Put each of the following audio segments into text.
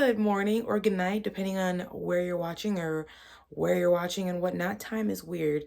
good morning or good night, depending on where you're watching or where you're watching and whatnot. Time is weird.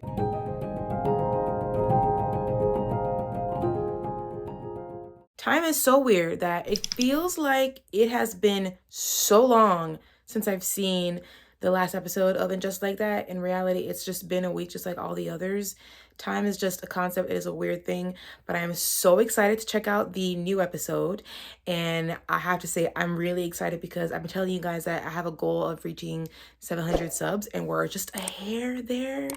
Time is so weird that it feels like it has been so long since I've seen the last episode of And Just Like That. In reality, it's just been a week, just like all the others. Time is just a concept, it is a weird thing, but I am so excited to check out the new episode. And I have to say, I'm really excited because I've been telling you guys that I have a goal of reaching 700 subs, and we're just a hair there.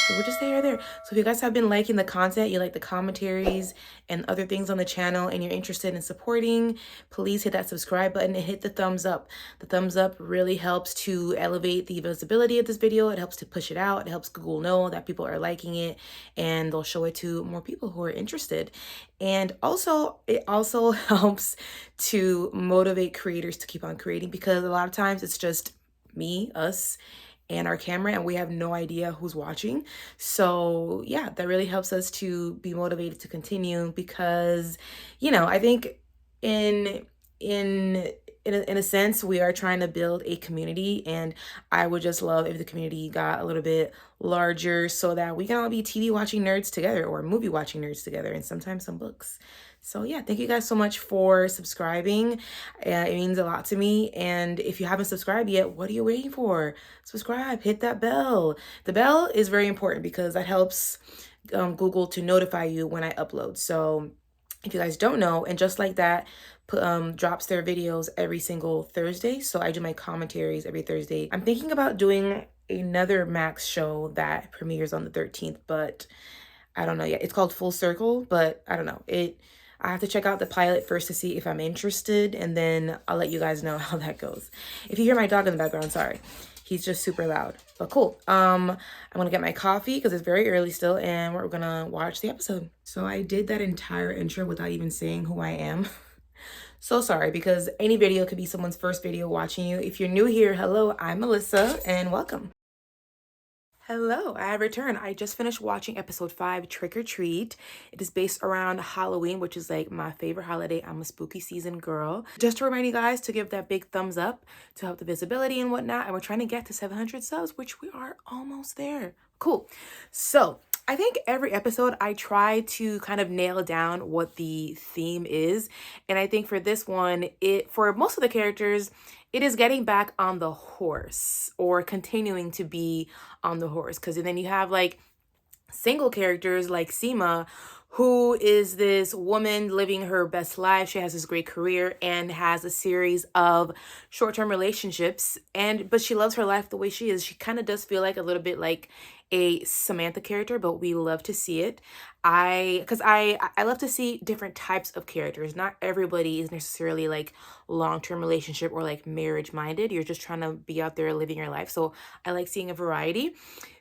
We're just a hair there. So if you guys have been liking the content, you like the commentaries and other things on the channel, and you're interested in supporting, please hit that subscribe button and hit the thumbs up. The thumbs up really helps to elevate the visibility of this video. It helps to push it out. It helps Google know that people are liking it, and they'll show it to more people who are interested. And also, it also helps to motivate creators to keep on creating, because a lot of times it's just me, us, and our camera, and we have no idea who's watching. So yeah, that really helps us to be motivated to continue, because I think in in in a sense, we are trying to build a community, and I would just love if the community got a little bit larger so that we can all be TV watching nerds together, or movie watching nerds together, and sometimes some books. So yeah, thank you guys so much for subscribing. It means a lot to me. And if you haven't subscribed yet, what are you waiting for? Subscribe, hit that bell. The bell is very important because that helps Google to notify you when I upload. So if you guys don't know, And Just Like That drops their videos every single Thursday. So I do my commentaries every Thursday. I'm thinking about doing another Max show that premieres on the 13th, but I don't know yet. It's called Full Circle, but I don't know. I have to check out the pilot first to see if I'm interested, and then I'll let you guys know how that goes. If you hear my dog in the background, sorry. He's just super loud, but cool. I'm gonna get my coffee because it's very early still, and we're gonna watch the episode. So I did that entire intro without even saying who I am. So sorry, because any video could be someone's first video watching you. If you're new here, hello, I'm Melissa, and welcome. Hello, I have returned. I just finished watching episode 5, Trick or Treat. It is based around Halloween, which is like my favorite holiday. I'm a spooky season girl. Just to remind you guys to give that big thumbs up to help the visibility and whatnot. And we're trying to get to 700 subs, which we are almost there. Cool. So I think every episode I try to kind of nail down what the theme is. And I think for this one, for most of the characters, it is getting back on the horse, or continuing to be on the horse. Because then you have like single characters like Sema, who is this woman living her best life. She has this great career and has a series of short-term relationships, but she loves her life the way she is. She kind of does feel like a little bit like a Samantha character, but we love to see it. Because I love to see different types of characters. Not everybody is necessarily like long-term relationship or like marriage minded. You're just trying to be out there living your life. So I like seeing a variety.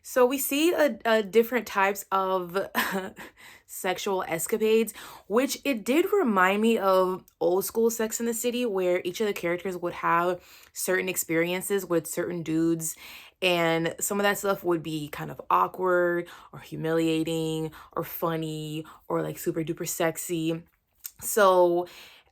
So we see a different types of sexual escapades, which it did remind me of old school Sex in the City, where each of the characters would have certain experiences with certain dudes, and some of that stuff would be kind of awkward or humiliating or funny or like super duper sexy. So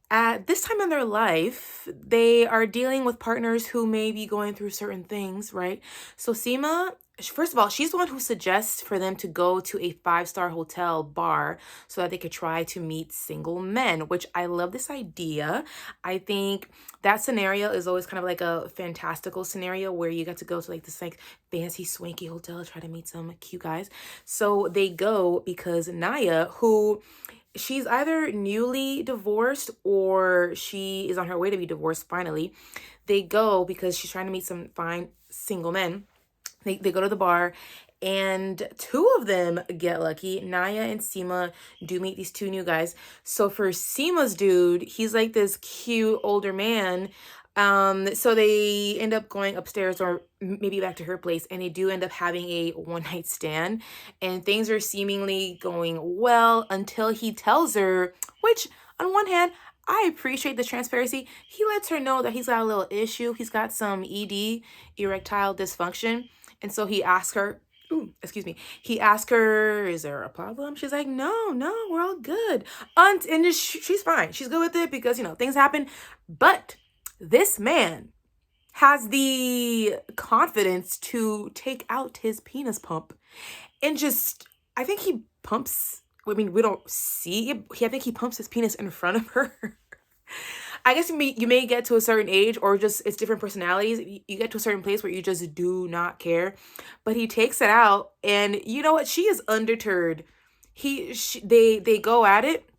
at this time in their life, they are dealing with partners who may be going through certain things, right? So Sema, first of all, she's the one who suggests for them to go to a 5-star hotel bar so that they could try to meet single men, which I love this idea. I think that scenario is always kind of like a fantastical scenario where you get to go to like this like fancy swanky hotel to try to meet some cute guys. So they go because Naya, who she's either newly divorced or she is on her way to be divorced finally. They go because she's trying to meet some fine single men. They go to the bar, and 2 of them get lucky. Naya and Sema do meet these 2 new guys. So for Sema's dude, he's like this cute older man. So they end up going upstairs or maybe back to her place, and they do end up having a one-night stand, and things are seemingly going well until he tells her, which on one hand, I appreciate the transparency. He lets her know that he's got a little issue. He's got some ED, erectile dysfunction. And so he asks her, he asked her, is there a problem? She's like, no, we're all good. And she's fine. She's good with it because, things happen. But this man, has the confidence to take out his penis pump and just, I think he pumps, I mean, we don't see it. I think he pumps his penis in front of her. I guess you may get to a certain age, or just it's different personalities. You get to a certain place where you just do not care, but he takes it out, and you know what? She is undeterred. They go at it,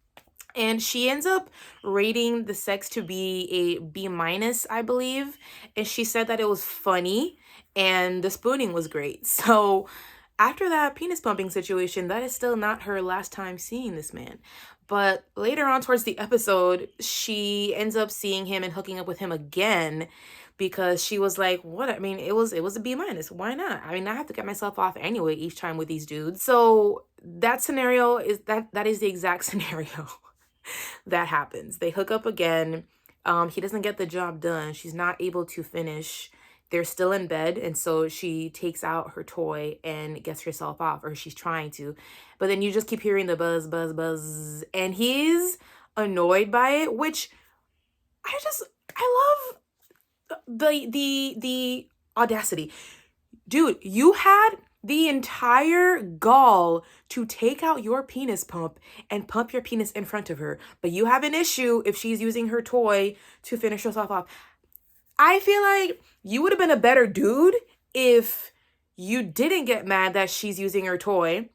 and she ends up rating the sex to be a B minus, I believe. And she said that it was funny and the spooning was great. So after that penis pumping situation, that is still not her last time seeing this man. But later on towards the episode, she ends up seeing him and hooking up with him again because she was like, what? I mean, it was a B minus. Why not? I mean, I have to get myself off anyway each time with these dudes. So that scenario is that is the exact scenario that happens. They hook up again. He doesn't get the job done. She's not able to finish. They're still in bed, and so she takes out her toy and gets herself off, or she's trying to. But then you just keep hearing the buzz, buzz, buzz, and he's annoyed by it, which I love the audacity. Dude, you had the entire gall to take out your penis pump and pump your penis in front of her, but you have an issue if she's using her toy to finish herself off. I feel like you would have been a better dude if you didn't get mad that she's using her toy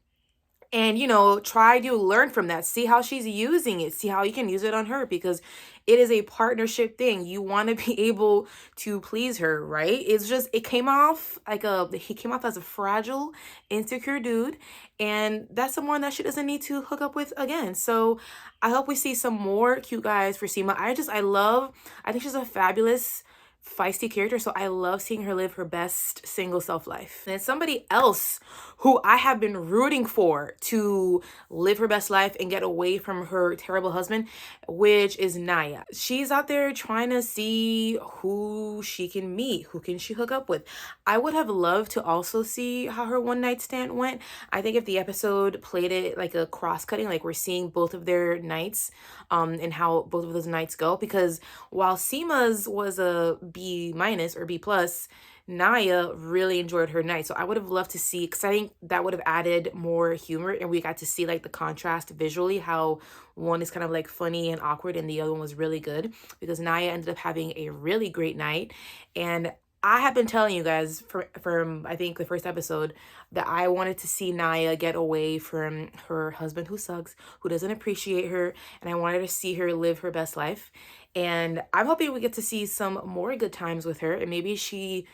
and, try to learn from that. See how she's using it. See how you can use it on her, because it is a partnership thing. You want to be able to please her, right? It's just, he came off as a fragile, insecure dude. And that's someone that she doesn't need to hook up with again. So I hope we see some more cute guys for Sema. I think she's a fabulous, feisty character, so I love seeing her live her best single self life. And somebody else who I have been rooting for to live her best life and get away from her terrible husband, which is Naya. She's out there trying to see who she can meet, who can she hook up with. I would have loved to also see how her one night stand went. I think if the episode played it like a cross-cutting, like we're seeing both of their nights, and how both of those nights go, because while Sema's was a B minus or B plus, Naya really enjoyed her night. So I would have loved to see, because I think that would have added more humor, and we got to see like the contrast visually, how one is kind of like funny and awkward and the other one was really good, because Naya ended up having a really great night. And I have been telling you guys from I think the first episode that I wanted to see Naya get away from her husband who sucks, who doesn't appreciate her, and I wanted to see her live her best life. And I'm hoping we get to see some more good times with her, and maybe she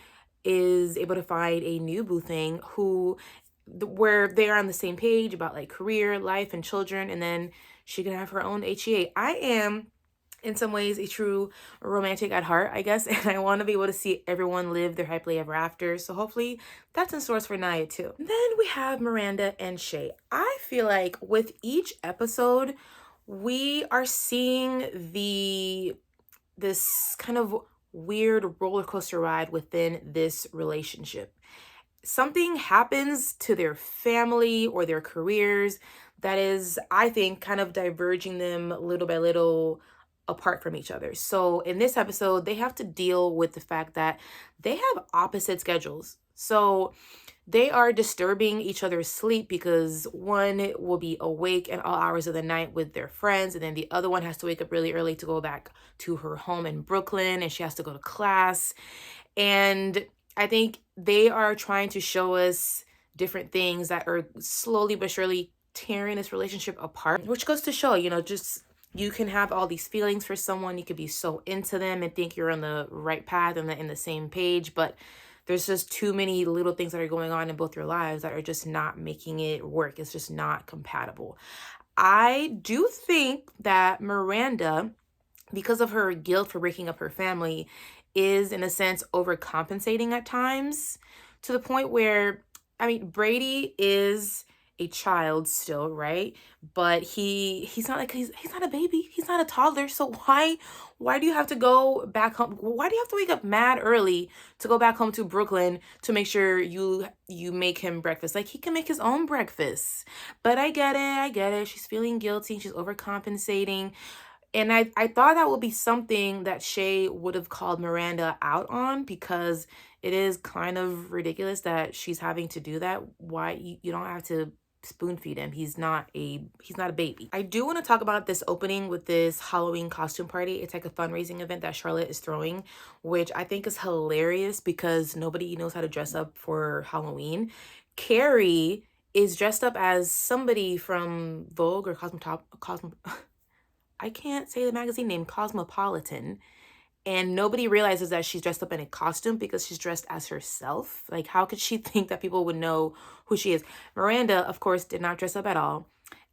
is able to find a new boo thing where they are on the same page about like career, life, and children, and then she can have her own HEA. I am in some ways a true romantic at heart, I guess, and I want to be able to see everyone live their happily ever after. So hopefully that's in stores for Naya too. Then we have Miranda and Che. I feel like with each episode, we are seeing this kind of weird roller coaster ride within this relationship. Something happens to their family or their careers that is, I think, kind of diverging them little by little apart from each other. So in this episode, they have to deal with the fact that they have opposite schedules. So they are disturbing each other's sleep, because one will be awake at all hours of the night with their friends, and then the other one has to wake up really early to go back to her home in Brooklyn, and she has to go to class. And I think they are trying to show us different things that are slowly but surely tearing this relationship apart, which goes to show, just you can have all these feelings for someone, you could be so into them and think you're on the right path and in the same page, but there's just too many little things that are going on in both your lives that are just not making it work. It's just not compatible. I do think that Miranda, because of her guilt for breaking up her family, is in a sense overcompensating at times, to the point where, I mean, Brady is a child still, right? But he's not a baby. He's not a toddler. So why do you have to go back home? Why do you have to wake up mad early to go back home to Brooklyn to make sure you make him breakfast? Like, he can make his own breakfast. But I get it. She's feeling guilty. She's overcompensating. And I thought that would be something that Shay would have called Miranda out on, because it is kind of ridiculous that she's having to do that. Why you don't have to spoon feed him. He's not a baby. I do want to talk about this opening with this Halloween costume party. It's like a fundraising event that Charlotte is throwing, which I think is hilarious because nobody knows how to dress up for Halloween. Carrie is dressed up as somebody from Vogue or Cosmo I can't say the magazine name, Cosmopolitan, and nobody realizes that she's dressed up in a costume because she's dressed as herself. Like, how could she think that people would know who she is? Miranda, of course, did not dress up at all.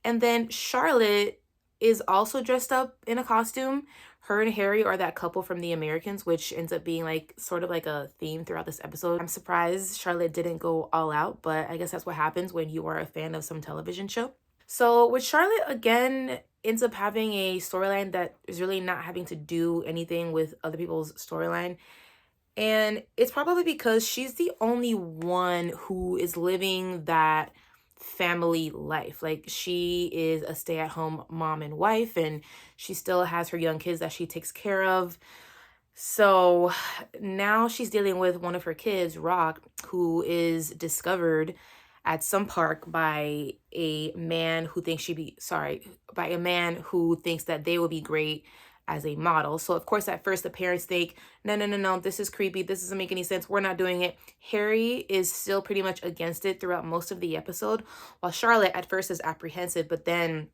And then Charlotte is also dressed up in a costume. Her and Harry are that couple from The Americans, which ends up being like sort of like a theme throughout this episode. I'm surprised Charlotte didn't go all out, but I guess that's what happens when you are a fan of some television show. So with Charlotte, again, ends up having a storyline that is really not having to do anything with other people's storyline. And it's probably because she's the only one who is living that family life. Like, she is a stay-at-home mom and wife, and she still has her young kids that she takes care of. So now she's dealing with one of her kids, Rock, who is discovered at some park by a man who thinks by a man who thinks that they will be great as a model. So of course at first the parents think, no, this is creepy, this doesn't make any sense, we're not doing it. Harry is still pretty much against it throughout most of the episode, while Charlotte at first is apprehensive, but then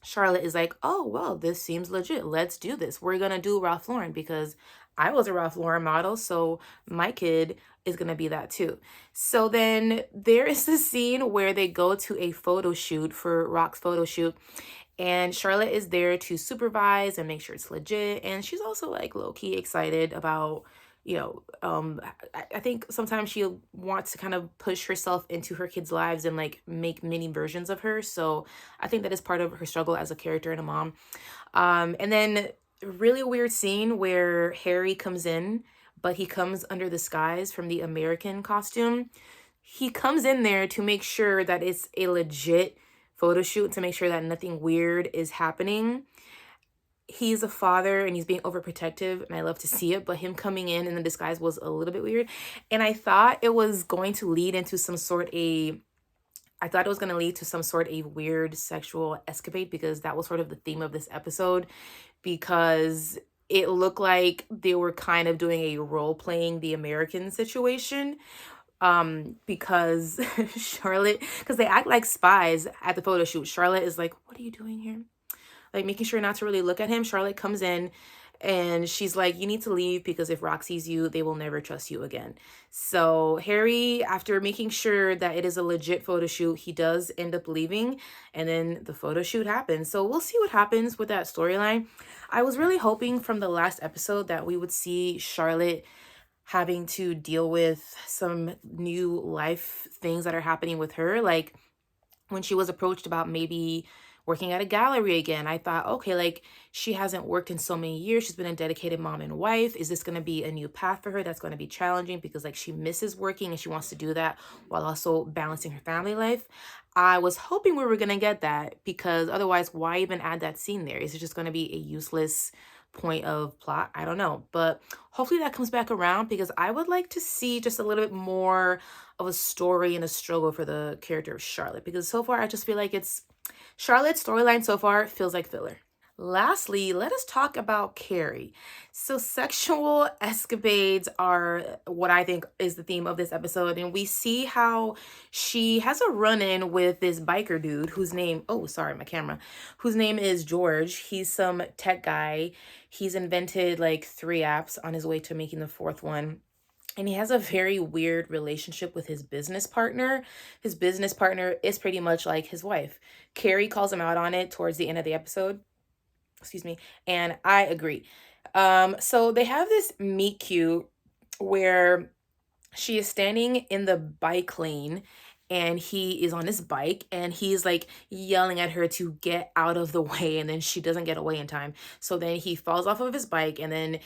Charlotte is like, oh, well, this seems legit. Let's do this. We're going to do Ralph Lauren because I was a Ralph Lauren model. So my kid is going to be that too. So then there is a scene where they go to a photo shoot for Rock's photo shoot. And Charlotte is there to supervise and make sure it's legit. And she's also like low-key excited about, I think sometimes she wants to kind of push herself into her kids' lives and like make mini versions of her. So I think that is part of her struggle as a character and a mom. And then really weird scene where Harry comes in, but he comes under the skies from the American costume. He comes in there to make sure that it's a legit photo shoot, to make sure that nothing weird is happening. He's a father and he's being overprotective, and I love to see it, but him coming in the disguise was a little bit weird. And I thought it was going to lead into some sort of weird sexual escapade, because that was sort of the theme of this episode, because it looked like they were kind of doing a role-playing the American situation, because because they act like spies at the photo shoot. Charlotte is like, what are you doing here? Like, making sure not to really look at him. Charlotte comes in and she's like, you need to leave, because if Rock sees you, they will never trust you again. So Harry, after making sure that it is a legit photo shoot, he does end up leaving, and then the photo shoot happens. So we'll see what happens with that storyline. I was really hoping from the last episode that we would see Charlotte having to deal with some new life things that are happening with her. Like, when she was approached about maybe working at a gallery again, I thought, okay, like, she hasn't worked in so many years. She's been a dedicated mom and wife. Is this going to be a new path for her that's going to be challenging, because like she misses working and she wants to do that while also balancing her family life? I was hoping we were going to get that, because otherwise, why even add that scene there? Is it just going to be a useless point of plot? I don't know, but hopefully that comes back around, because I would like to see just a little bit more of a story and a struggle for the character of Charlotte, because so far I just feel like Charlotte's storyline so far feels like filler. Lastly, let us talk about Carrie. So sexual escapades are what I think is the theme of this episode, and we see how she has a run-in with this biker dude whose name is George. He's some tech guy. He's invented like 3 apps on his way to making the 4th one. And he has a very weird relationship with his business partner. His business partner is pretty much like his wife. Carrie calls him out on it towards the end of the episode. And I agree. So they have this meet cute where she is standing in the bike lane and he is on his bike and he's like yelling at her to get out of the way, and then she doesn't get away in time. So then he falls off of his bike, and then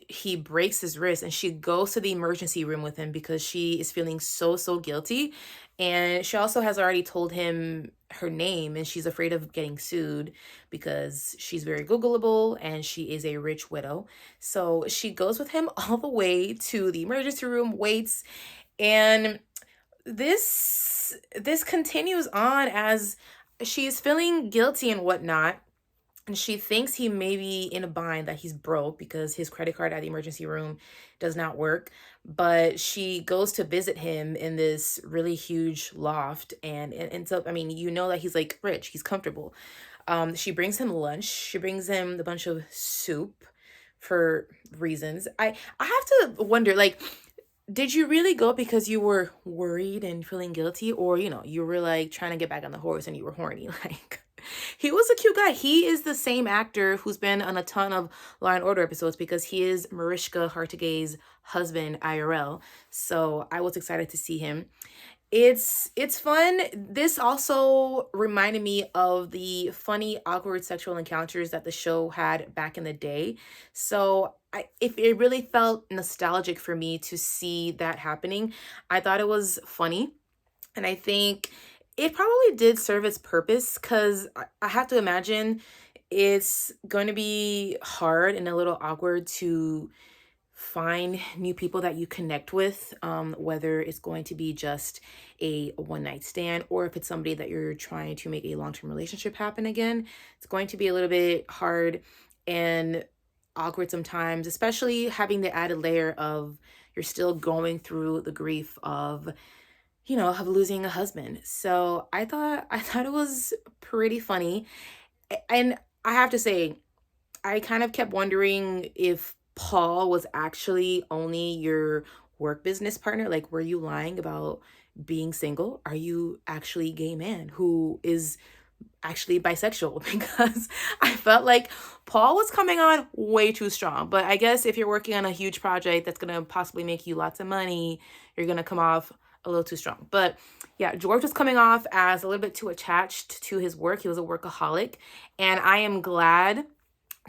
he breaks his wrist, and she goes to the emergency room with him because she is feeling so guilty. And she also has already told him her name, and she's afraid of getting sued because she's very Googleable and she is a rich widow. So she goes with him all the way to the emergency room, waits, and this continues on as she's feeling guilty and whatnot, and she thinks he may be in a bind, that he's broke because his credit card at the emergency room does not work. But she goes to visit him in this really huge loft, and it ends up, I mean, you know that he's like rich, he's comfortable. She brings him lunch. She brings him a bunch of soup for reasons. I have to wonder, like, did you really go because you were worried and feeling guilty, or you were like trying to get back on the horse and you were horny? Like, he was a cute guy. He is the same actor who's been on a ton of Law and Order episodes because he is Mariska Hargitay's husband IRL. So I was excited to see him. It's fun. This also reminded me of the funny, awkward sexual encounters that the show had back in the day. So if it really felt nostalgic for me to see that happening, I thought it was funny. And I think it probably did serve its purpose because I have to imagine it's going to be hard and a little awkward to find new people that you connect with, whether it's going to be just a one night stand or if it's somebody that you're trying to make a long-term relationship happen again. It's going to be a little bit hard and awkward sometimes, especially having the added layer of you're still going through the grief of of losing a husband. So I thought it was pretty funny. And I have to say, I kind of kept wondering if Paul was actually only your work business partner. Like, were you lying about being single? Are you actually a gay man who is actually bisexual? Because I felt like Paul was coming on way too strong. But I guess if you're working on a huge project that's going to possibly make you lots of money, you're going to come off a little too strong. But yeah, George was coming off as a little bit too attached to his work. He was a workaholic. And I am glad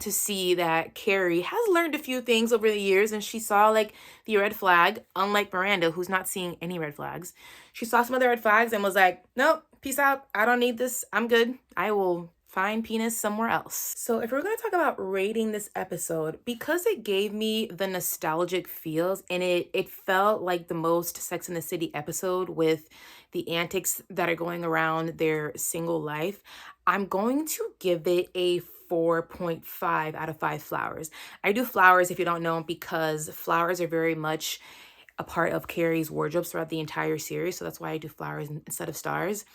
to see that Carrie has learned a few things over the years, and she saw like the red flag, unlike Miranda, who's not seeing any red flags. She saw some of the red flags and was like, nope, peace out. I don't need this. I'm good. I will find penis somewhere else. So if we're going to talk about rating this episode, because it gave me the nostalgic feels and it felt like the most Sex in the City episode with the antics that are going around their single life, I'm going to give it a 4.5 out of 5 flowers. I do flowers, if you don't know, because flowers are very much a part of Carrie's wardrobe throughout the entire series. So that's why I do flowers instead of stars.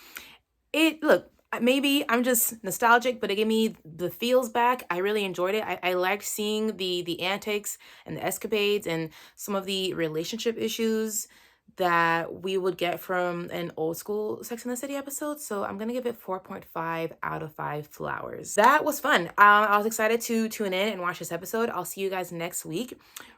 Look, maybe I'm just nostalgic, but it gave me the feels back. I really enjoyed it. I liked seeing the antics and the escapades and some of the relationship issues that we would get from an old school Sex and the City episode. So I'm going to give it 4.5 out of 5 flowers. That was fun. I was excited to tune in and watch this episode. I'll see you guys next week.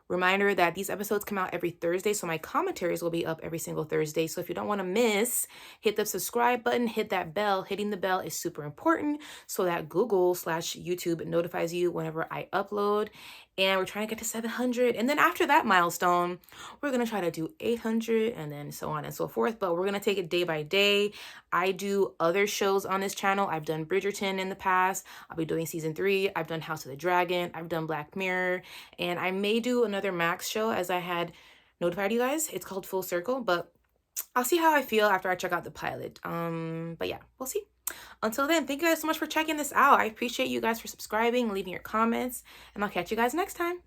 Reminder that these episodes come out every Thursday, so my commentaries will be up every single Thursday. So if you don't want to miss, hit the subscribe button, hit that bell. Hitting the bell is super important so that Google/YouTube notifies you whenever I upload. And we're trying to get to 700. And then after that milestone, we're going to try to do 800 and then so on and so forth. But we're going to take it day by day. I do other shows on this channel. I've done Bridgerton in the past. I'll be doing season 3. I've done House of the Dragon. I've done Black Mirror. And I may do another Max show, as I had notified you guys. It's called Full Circle. But I'll see how I feel after I check out the pilot. But yeah, we'll see. Until then, thank you guys so much for checking this out. I appreciate you guys for subscribing, leaving your comments, and I'll catch you guys next time.